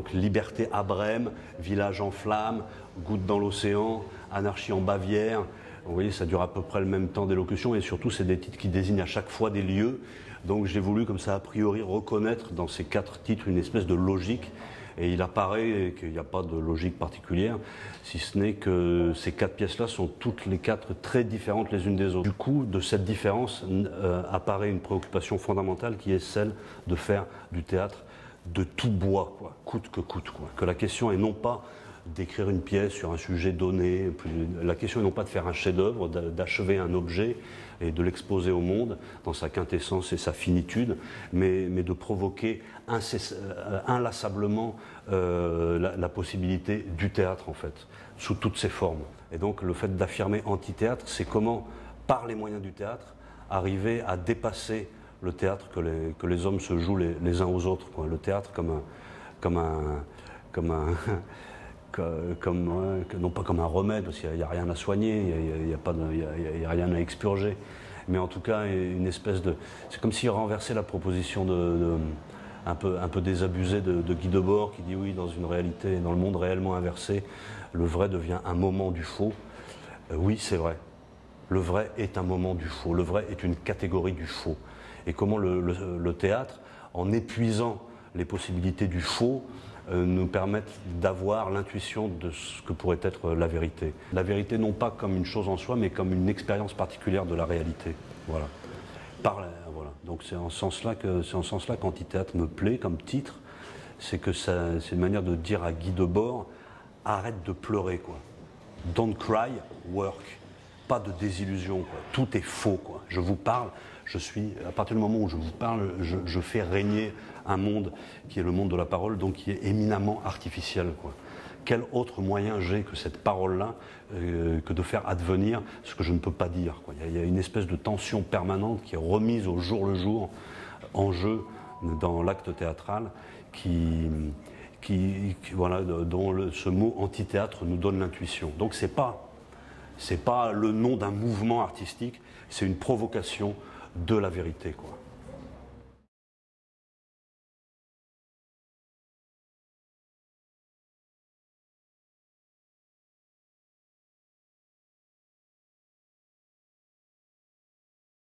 Donc Liberté à Brême, Village en flammes, Goutte dans l'océan, Anarchie en Bavière. Vous voyez, ça dure à peu près le même temps d'élocution et surtout c'est des titres qui désignent à chaque fois des lieux. Donc j'ai voulu comme ça a priori reconnaître dans ces 4 titres une espèce de logique. Et il apparaît qu'il n'y a pas de logique particulière, si ce n'est que ces 4 pièces-là sont toutes les 4 très différentes les unes des autres. Du coup, de cette différence apparaît une préoccupation fondamentale qui est celle de faire du théâtre de tout bois, quoi, coûte que coûte. Quoi. Que la question est non pas d'écrire une pièce sur un sujet donné, la question est non pas de faire un chef-d'œuvre, d'achever un objet et de l'exposer au monde dans sa quintessence et sa finitude, mais de provoquer inlassablement la possibilité du théâtre en fait, sous toutes ses formes. Et donc le fait d'affirmer anti-théâtre, c'est comment, par les moyens du théâtre, arriver à dépasser le théâtre que les hommes se jouent les uns aux autres, quoi. Le théâtre non pas comme un remède, parce qu'il n'y a rien à soigner, il n'y a rien à expurger, mais en tout cas une espèce de... C'est comme s'il renversait la proposition un peu désabusée de Guy Debord qui dit oui, dans une réalité, dans le monde réellement inversé, le vrai devient un moment du faux. Oui, c'est vrai. Le vrai est un moment du faux, le vrai est une catégorie du faux. Et comment le théâtre, en épuisant les possibilités du faux, nous permettent d'avoir l'intuition de ce que pourrait être la vérité. La vérité non pas comme une chose en soi, mais comme une expérience particulière de la réalité. Voilà. Voilà. Donc c'est en ce sens-là qu'Antithéâtre me plaît comme titre, c'est que c'est une manière de dire à Guy Debord, arrête de pleurer, quoi. Don't cry, work. Pas de désillusion, quoi. Tout est faux, quoi. Je vous parle, à partir du moment où je vous parle, je fais régner un monde qui est le monde de la parole, donc qui est éminemment artificiel, quoi. Quel autre moyen j'ai que cette parole-là, que de faire advenir ce que je ne peux pas dire, quoi. Il y a une espèce de tension permanente qui est remise au jour le jour, en jeu dans l'acte théâtral, voilà, dont ce mot antithéâtre nous donne l'intuition. Donc c'est pas le nom d'un mouvement artistique, c'est une provocation de la vérité, quoi.